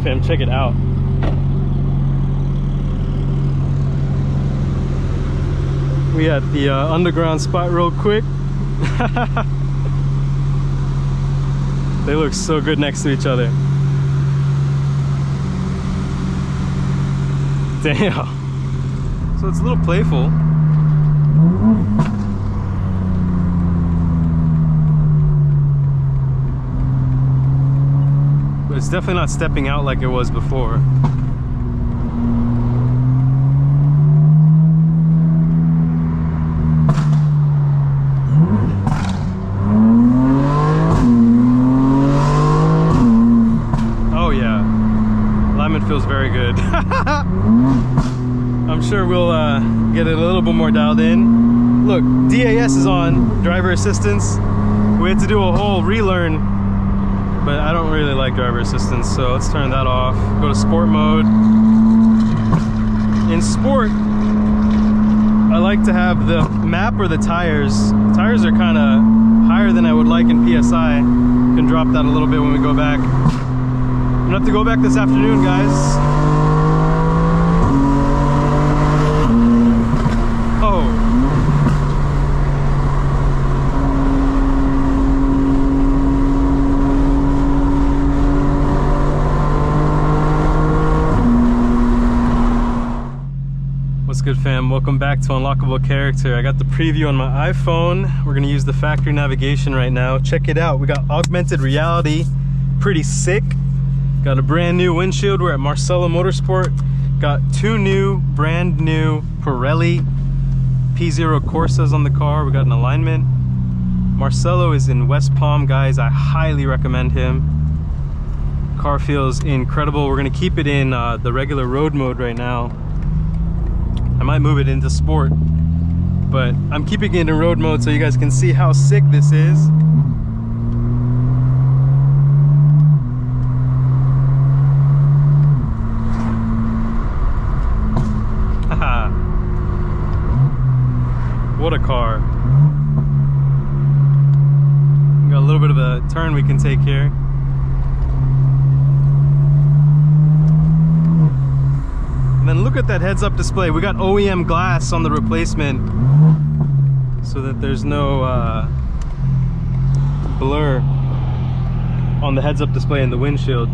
fam, check it out. We at the underground spot real quick. They look so good next to each other. Damn. So it's a little playful. But it's definitely not stepping out like it was before. Oh yeah, alignment feels very good. I'm sure we'll get it a little bit more dialed in. Look, DAS is on, driver assistance. We had to do a whole relearn, but I don't really like driver assistance, so let's turn that off. Go to sport mode. In sport, I like to have the map or the tires. The tires are kind of higher than I would like in PSI. Can drop that a little bit when we go back. I'm gonna have to go back this afternoon, guys. Oh. What's good, fam? Welcome back to Unlockable Character. I got the preview on my iPhone. We're gonna use the factory navigation right now. Check it out. We got augmented reality. Pretty sick. Got a brand new windshield. We're at Marcello Motorsport. Got two new, brand new Pirelli P0 Corsas on the car. We got an alignment. Marcello is in West Palm, guys. I highly recommend him. Car feels incredible. We're gonna keep it in the regular road mode right now. I might move it into sport, but I'm keeping it in road mode so you guys can see how sick this is. Haha. What a car. Got a little bit of a turn we can take here. And then look at that heads-up display. We got OEM glass on the replacement so that there's no blur on the heads-up display in the windshield.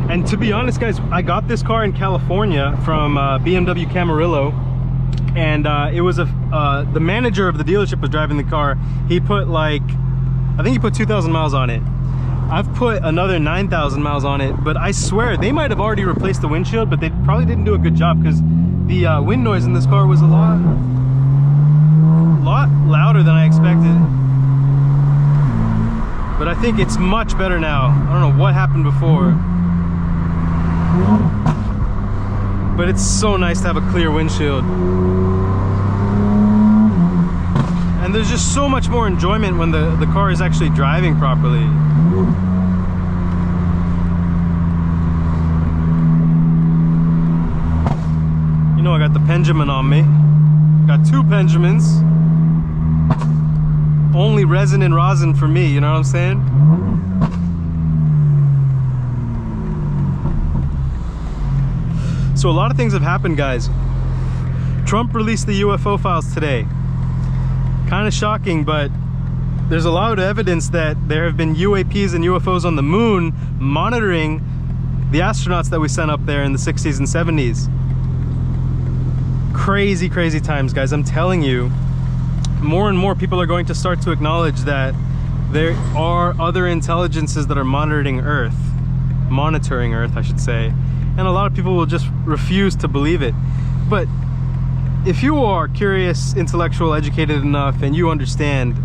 And to be honest, guys, I got this car in California from BMW Camarillo, and it was the manager of the dealership was driving the car. He put like, I think he put 2,000 miles on it. I've put another 9,000 miles on it, but I swear they might have already replaced the windshield, but they probably didn't do a good job because the wind noise in this car was a lot louder than I expected. But I think it's much better now. I don't know what happened before, but it's so nice to have a clear windshield. And there's just so much more enjoyment when the car is actually driving properly. You know, I got the Benjamin on me. Got two Benjamins. Only resin and rosin for me, you know what I'm saying? So a lot of things have happened, guys. Trump released the UFO files today. Kind of shocking, but there's a lot of evidence that there have been UAPs and UFOs on the moon monitoring the astronauts that we sent up there in the 60s and 70s. Crazy, crazy times, guys. I'm telling you, more and more people are going to start to acknowledge that there are other intelligences that are monitoring Earth, I should say. And a lot of people will just refuse to believe it. But if you are curious, intellectual, educated enough, and you understand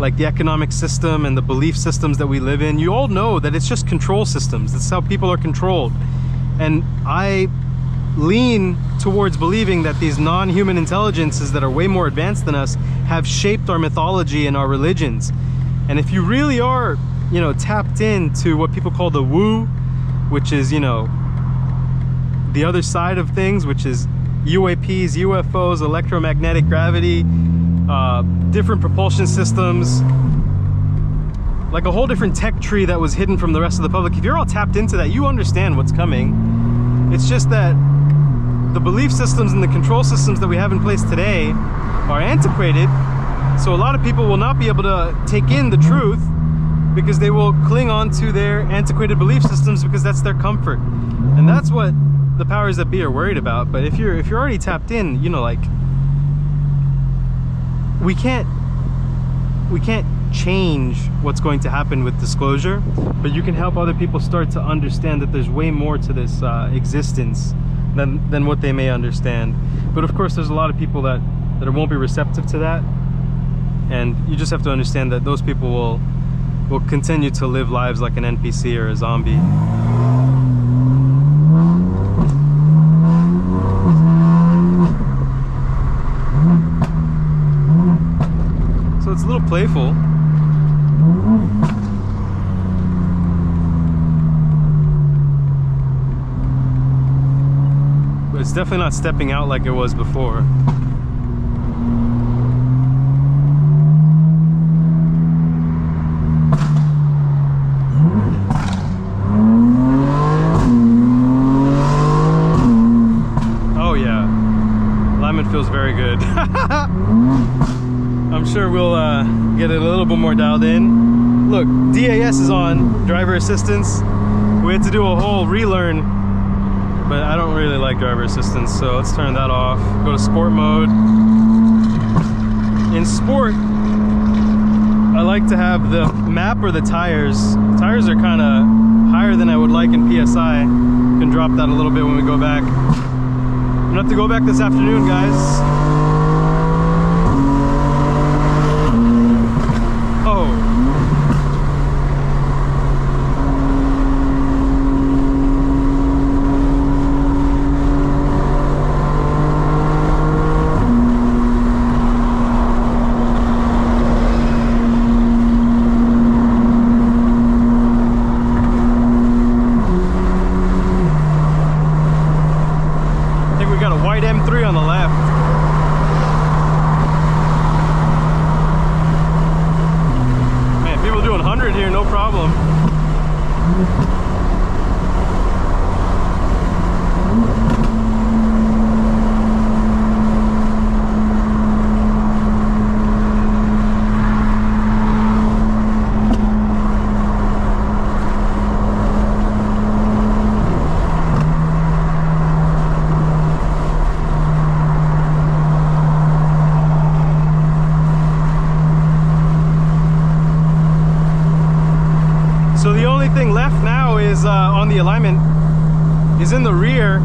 like the economic system and the belief systems that we live in, you all know that it's just control systems. That's how people are controlled. And I lean towards believing that these non-human intelligences that are way more advanced than us have shaped our mythology and our religions. And if you really are, you know, tapped into what people call the woo, which is, you know, the other side of things, which is UAPs, UFOs, electromagnetic gravity, different propulsion systems, like a whole different tech tree that was hidden from the rest of the public. If you're all tapped into that, you understand what's coming. It's just that the belief systems and the control systems that we have in place today are antiquated, so a lot of people will not be able to take in the truth because they will cling on to their antiquated belief systems because that's their comfort. And that's what the powers that be are worried about. But if you're already tapped in, you know, like, we can't change what's going to happen with disclosure, but you can help other people start to understand that there's way more to this existence than what they may understand. But of course, there's a lot of people that won't be receptive to that, and you just have to understand that those people will continue to live lives like an NPC or a zombie. So it's a little playful. But it's definitely not stepping out like it was before. Oh yeah, alignment feels very good. I'm sure we'll get it a little bit more dialed in. Look, DAS is on, driver assistance. We had to do a whole relearn, but I don't really like driver assistance, so let's turn that off. Go to sport mode. In sport, I like to have the map or the tires. Tires are kind of higher than I would like in PSI. Can drop that a little bit when we go back. I'm gonna have to go back this afternoon, guys. M3 on the left. Man, people doing 100 here, no problem. So the only thing left now is on the alignment is in the rear.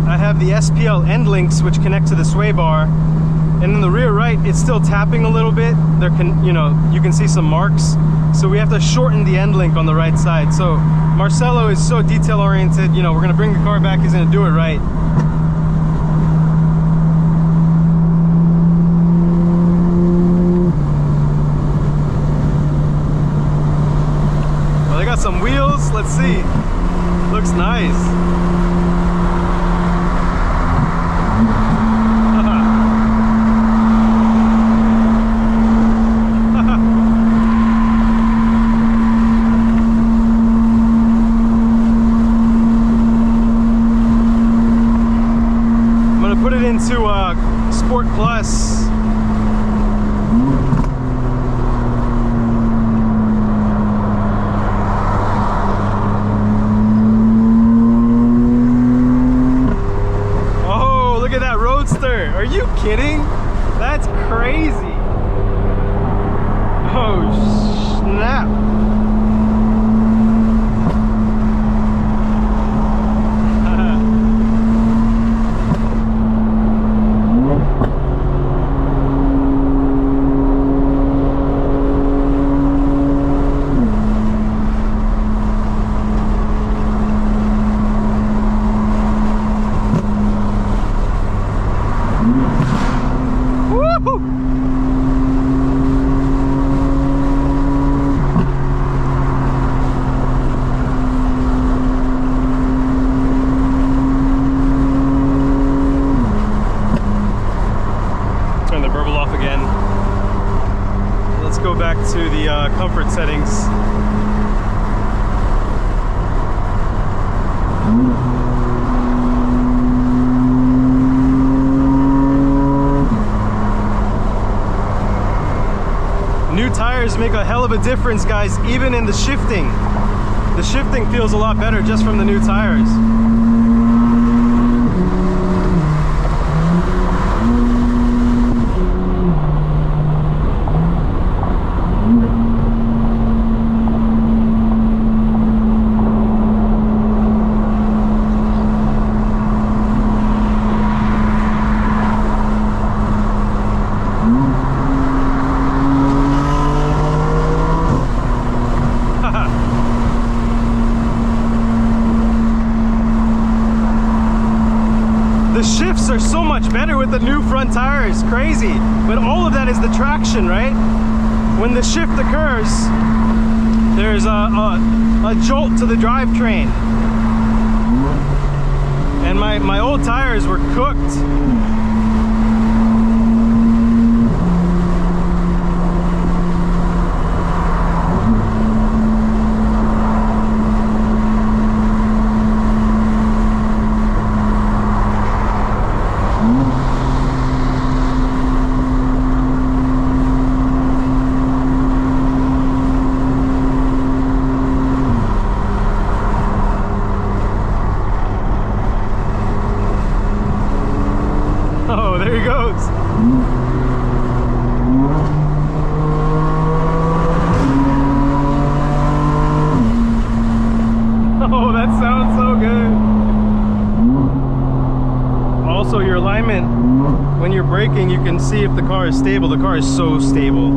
I have the SPL end links which connect to the sway bar, and in the rear right it's still tapping a little bit. There can, you know, you can see some marks, so we have to shorten the end link on the right side. So Marcelo is so detail oriented, you know, we're gonna bring the car back, he's gonna do it right. Some wheels, let's see. Looks nice. I'm gonna put it into Sport Plus. Are you kidding? That's crazy. Oh, snap. Turn the burble off again. Let's go back to the comfort settings. tires make a hell of a difference, guys, even in the shifting. The shifting feels a lot better just from the new tires. The shifts are so much better with the new front tires, crazy. But all of that is the traction, right? When the shift occurs, there's a jolt to the drivetrain. And my old tires were cooked. Oh, there he goes. Oh, that sounds so good. Also, your alignment, when you're braking, you can see if the car is stable. The car is so stable.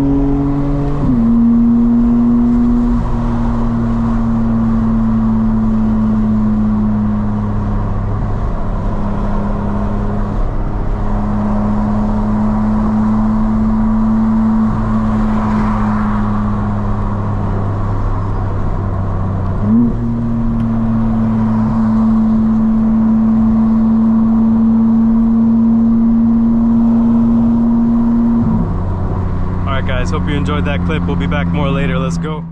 Guys, hope you enjoyed that clip. We'll be back more later. Let's go.